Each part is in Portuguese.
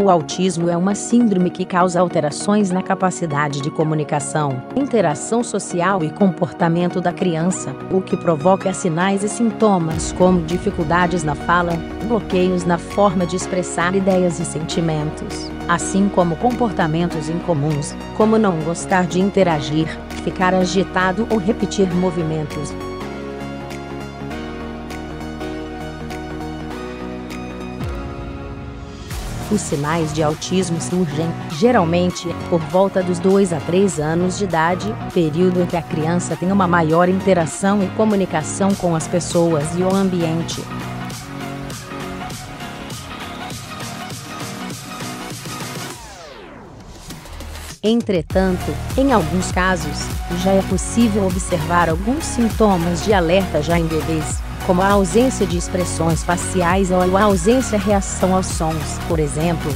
O autismo é uma síndrome que causa alterações na capacidade de comunicação, interação social e comportamento da criança, o que provoca sinais e sintomas como dificuldades na fala, bloqueios na forma de expressar ideias e sentimentos, assim como comportamentos incomuns, como não gostar de interagir, ficar agitado ou repetir movimentos. Os sinais de autismo surgem, geralmente, por volta dos 2 a 3 anos de idade, período em que a criança tem uma maior interação e comunicação com as pessoas e o ambiente. Entretanto, em alguns casos, já é possível observar alguns sintomas de alerta já em bebês, como a ausência de expressões faciais ou a ausência de reação aos sons, por exemplo.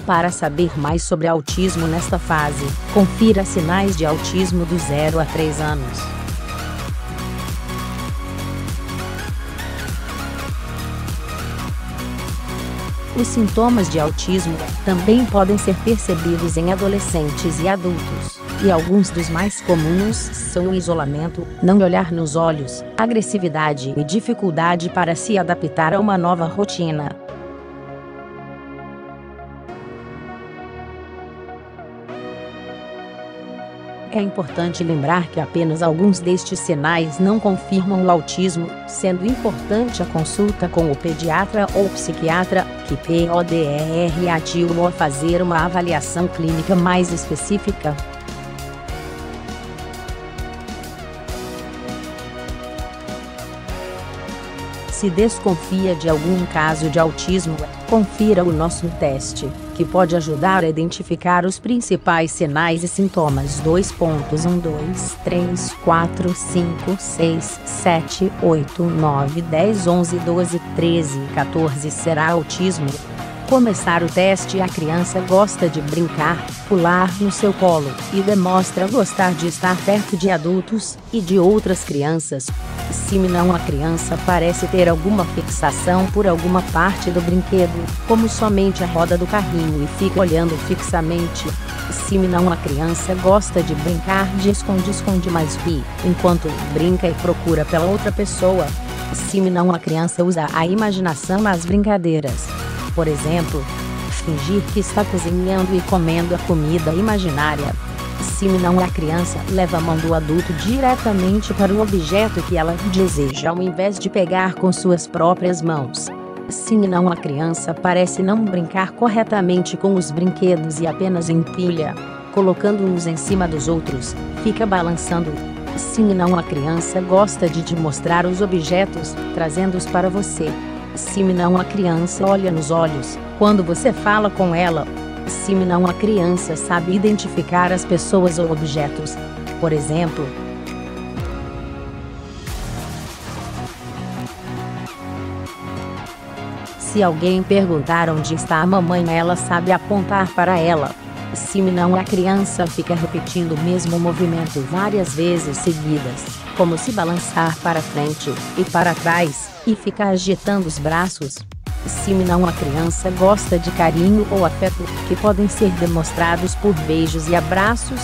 Para saber mais sobre autismo nesta fase, confira sinais de autismo do 0 a 3 anos. Os sintomas de autismo também podem ser percebidos em adolescentes e adultos, e alguns dos mais comuns são o isolamento, não olhar nos olhos, agressividade e dificuldade para se adaptar a uma nova rotina. É importante lembrar que apenas alguns destes sinais não confirmam o autismo, sendo importante a consulta com o pediatra ou psiquiatra, que pode ativo a fazer uma avaliação clínica mais específica. Se desconfia de algum caso de autismo, confira o nosso teste, que pode ajudar a identificar os principais sinais e sintomas. 2.1 2 3 4 5 6 7 8 9 10 11 12 13 14 Será autismo? Começar o teste. A criança gosta de brincar, pular no seu colo, e demonstra gostar de estar perto de adultos e de outras crianças. Se não, a criança parece ter alguma fixação por alguma parte do brinquedo, como somente a roda do carrinho, e fica olhando fixamente. Se não, a criança gosta de brincar de esconde-esconde, mas ri enquanto brinca e procura pela outra pessoa. Se não, a criança usa a imaginação nas brincadeiras. Por exemplo, fingir que está cozinhando e comendo a comida imaginária. Se não, a criança leva a mão do adulto diretamente para o objeto que ela deseja, ao invés de pegar com suas próprias mãos. Se não, a criança parece não brincar corretamente com os brinquedos e apenas empilha, colocando-os em cima dos outros, fica balançando. Se não, a criança gosta de te mostrar os objetos, trazendo-os para você. Se não, a criança olha nos olhos quando você fala com ela. Se não, a criança sabe identificar as pessoas ou objetos. Por exemplo, se alguém perguntar onde está a mamãe, ela sabe apontar para ela. Se não, a criança fica repetindo o mesmo movimento várias vezes seguidas, como se balançar para frente e para trás, e ficar agitando os braços. Se não, a criança gosta de carinho ou afeto, que podem ser demonstrados por beijos e abraços.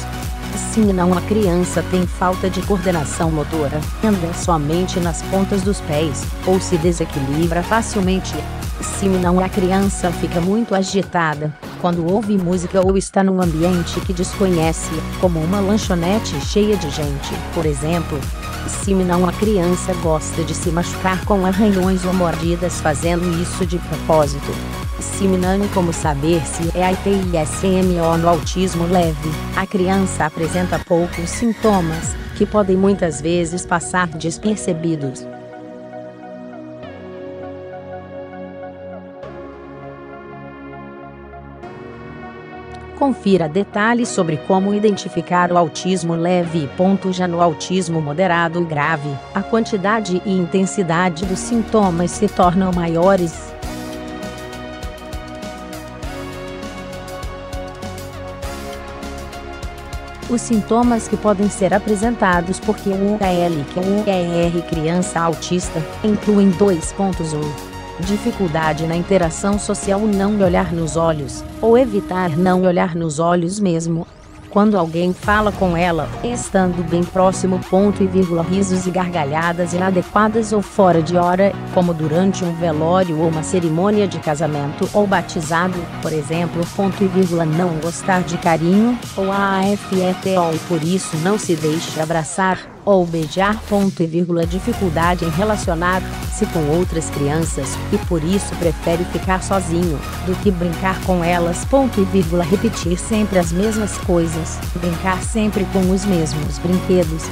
Se não, a criança tem falta de coordenação motora, anda somente nas pontas dos pés, ou se desequilibra facilmente. Se não, a criança fica muito agitada quando ouve música ou está num ambiente que desconhece, como uma lanchonete cheia de gente, por exemplo. Se não, a criança gosta de se machucar com arranhões ou mordidas, fazendo isso de propósito. Se não, como saber se é autismo no autismo leve? A criança apresenta poucos sintomas, que podem muitas vezes passar despercebidos. Confira detalhes sobre como identificar o autismo leve. Já no autismo moderado e grave, a quantidade e intensidade dos sintomas se tornam maiores. Os sintomas que podem ser apresentados por QUER criança autista incluem 2.1. Dificuldade na interação social, não olhar nos olhos, ou evitar não olhar nos olhos mesmo quando alguém fala com ela, estando bem próximo, risos e gargalhadas inadequadas ou fora de hora, como durante um velório ou uma cerimônia de casamento ou batizado, por exemplo, não gostar de carinho, ou AFETO e por isso não se deixe abraçar ou beijar, dificuldade em relacionar-se com outras crianças, e por isso prefere ficar sozinho, do que brincar com elas, repetir sempre as mesmas coisas, brincar sempre com os mesmos brinquedos.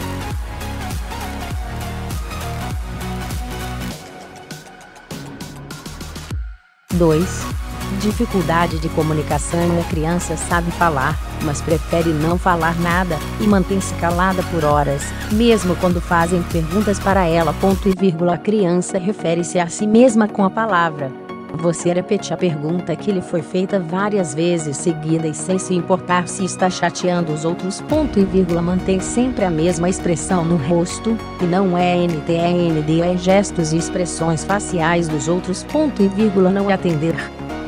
Dificuldade de comunicação. A criança sabe falar, mas prefere não falar nada, e mantém-se calada por horas, mesmo quando fazem perguntas para ela. A criança refere-se a si mesma com a palavra. Você repete a pergunta que lhe foi feita várias vezes seguidas sem se importar se está chateando os outros. Mantém sempre a mesma expressão no rosto, e não é gestos e expressões faciais dos outros. Não atender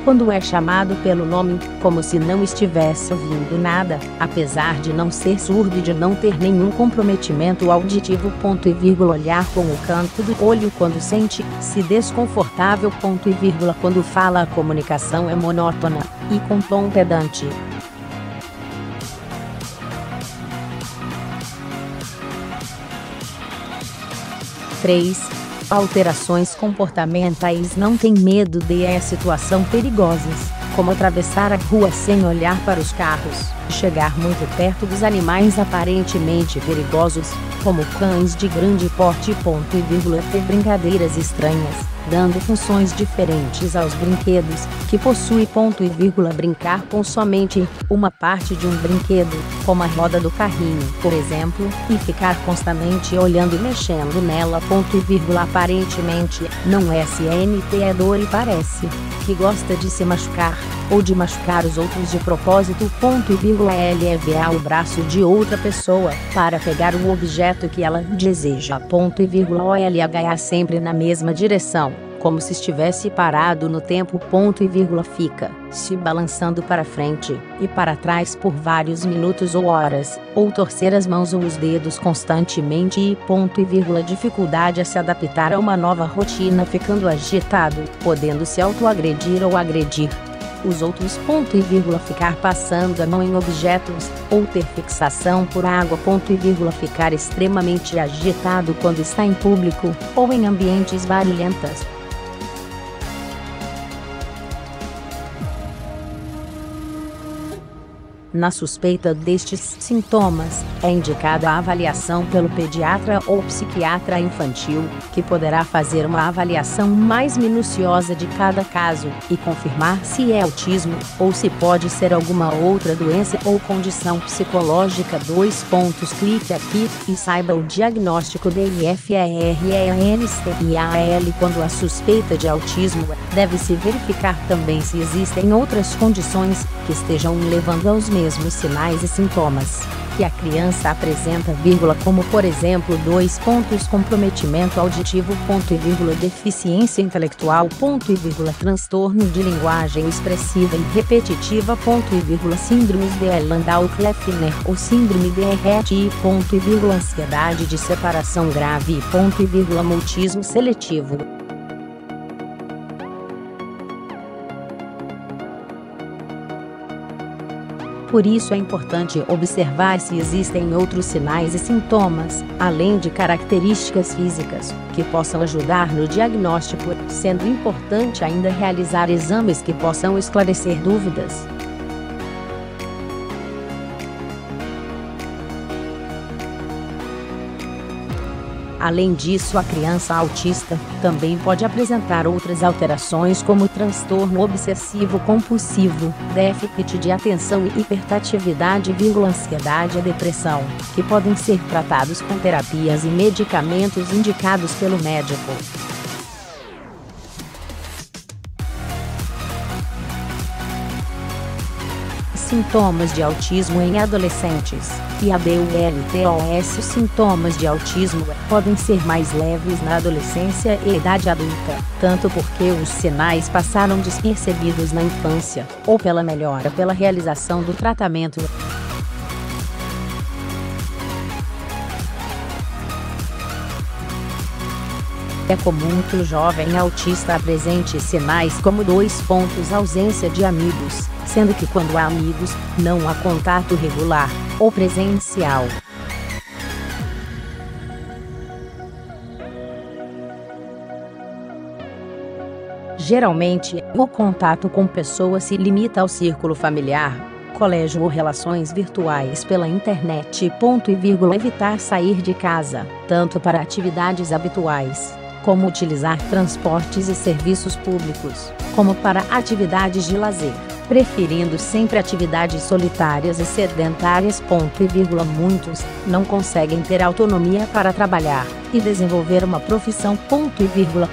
quando é chamado pelo nome, como se não estivesse ouvindo nada, apesar de não ser surdo e de não ter nenhum comprometimento auditivo. Olhar com o canto do olho quando sente-se desconfortável. Quando fala, a comunicação é monótona e com tom pedante. Alterações comportamentais. Não tem medo de situações perigosas, como atravessar a rua sem olhar para os carros, chegar muito perto dos animais aparentemente perigosos, como cães de grande porte. Ter brincadeiras estranhas, dando funções diferentes aos brinquedos que possui. Brincar com somente uma parte de um brinquedo, como a roda do carrinho, por exemplo, e ficar constantemente olhando e mexendo nela. Aparentemente, não é dor e parece que gosta de se machucar, ou de machucar os outros de propósito. Levar o braço de outra pessoa para pegar o objeto que ela deseja. Olhar sempre na mesma direção, como se estivesse parado no tempo. Fica se balançando para frente e para trás por vários minutos ou horas, ou torcer as mãos ou os dedos constantemente. Dificuldade a se adaptar a uma nova rotina, ficando agitado, podendo se autoagredir ou agredir os outros. Ficar passando a mão em objetos, ou ter fixação por água. Ficar extremamente agitado quando está em público, ou em ambientes barulhentos. Na suspeita destes sintomas, é indicada a avaliação pelo pediatra ou psiquiatra infantil, que poderá fazer uma avaliação mais minuciosa de cada caso, e confirmar se é autismo, ou se pode ser alguma outra doença ou condição psicológica. Clique aqui e saiba o diagnóstico de IFERENCIAL. Quando a suspeita de autismo, deve-se verificar também se existem outras condições que estejam levando aos mesmos sinais e sintomas que a criança apresenta, como por exemplo comprometimento auditivo, deficiência intelectual, transtorno de linguagem expressiva e repetitiva, síndromes de Landau-Kleffner ou síndrome de Rett, ansiedade de separação grave, mutismo seletivo. Por isso é importante observar se existem outros sinais e sintomas, além de características físicas, que possam ajudar no diagnóstico, sendo importante ainda realizar exames que possam esclarecer dúvidas. Além disso, a criança autista também pode apresentar outras alterações como transtorno obsessivo-compulsivo, déficit de atenção e hiperatividade, ansiedade e depressão, que podem ser tratados com terapias e medicamentos indicados pelo médico. Sintomas de autismo em adolescentes. e adultos. Os sintomas de autismo podem ser mais leves na adolescência e idade adulta, tanto porque os sinais passaram despercebidos na infância, ou pela melhora pela realização do tratamento. É comum que o jovem autista apresente sinais como ausência de amigos, sendo que quando há amigos, não há contato regular ou presencial. Geralmente, o contato com pessoas se limita ao círculo familiar, colégio ou relações virtuais pela internet. Evitar sair de casa, tanto para atividades habituais, como utilizar transportes e serviços públicos, como para atividades de lazer, preferindo sempre atividades solitárias e sedentárias. Muitos não conseguem ter autonomia para trabalhar e desenvolver uma profissão.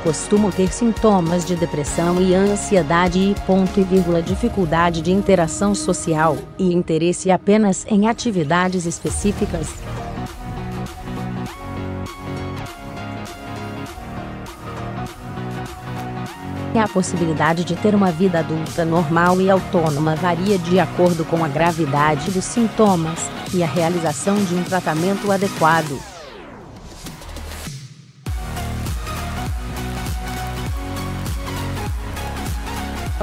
Costumam ter sintomas de depressão e ansiedade e dificuldade de interação social e interesse apenas em atividades específicas. A possibilidade de ter uma vida adulta normal e autônoma varia de acordo com a gravidade dos sintomas e a realização de um tratamento adequado.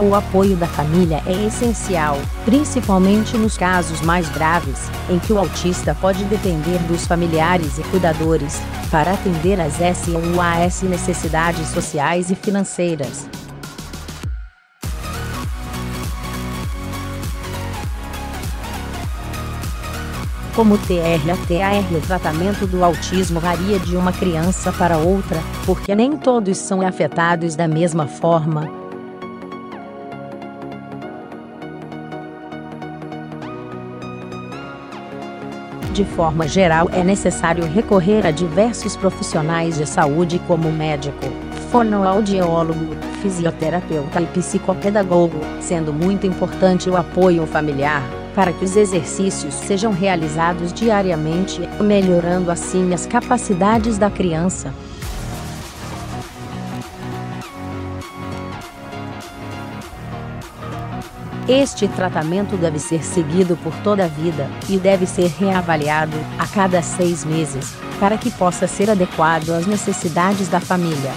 O apoio da família é essencial, principalmente nos casos mais graves, em que o autista pode depender dos familiares e cuidadores, para atender às suas necessidades sociais e financeiras. Como o tratamento do autismo varia de uma criança para outra, porque nem todos são afetados da mesma forma. De forma geral, é necessário recorrer a diversos profissionais de saúde como médico, fonoaudiólogo, fisioterapeuta e psicopedagogo, sendo muito importante o apoio familiar, para que os exercícios sejam realizados diariamente, melhorando assim as capacidades da criança. Este tratamento deve ser seguido por toda a vida e deve ser reavaliado a cada 6 meses, para que possa ser adequado às necessidades da família.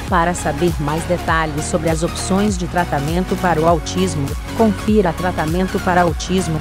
Para saber mais detalhes sobre as opções de tratamento para o autismo, confira Tratamento para Autismo.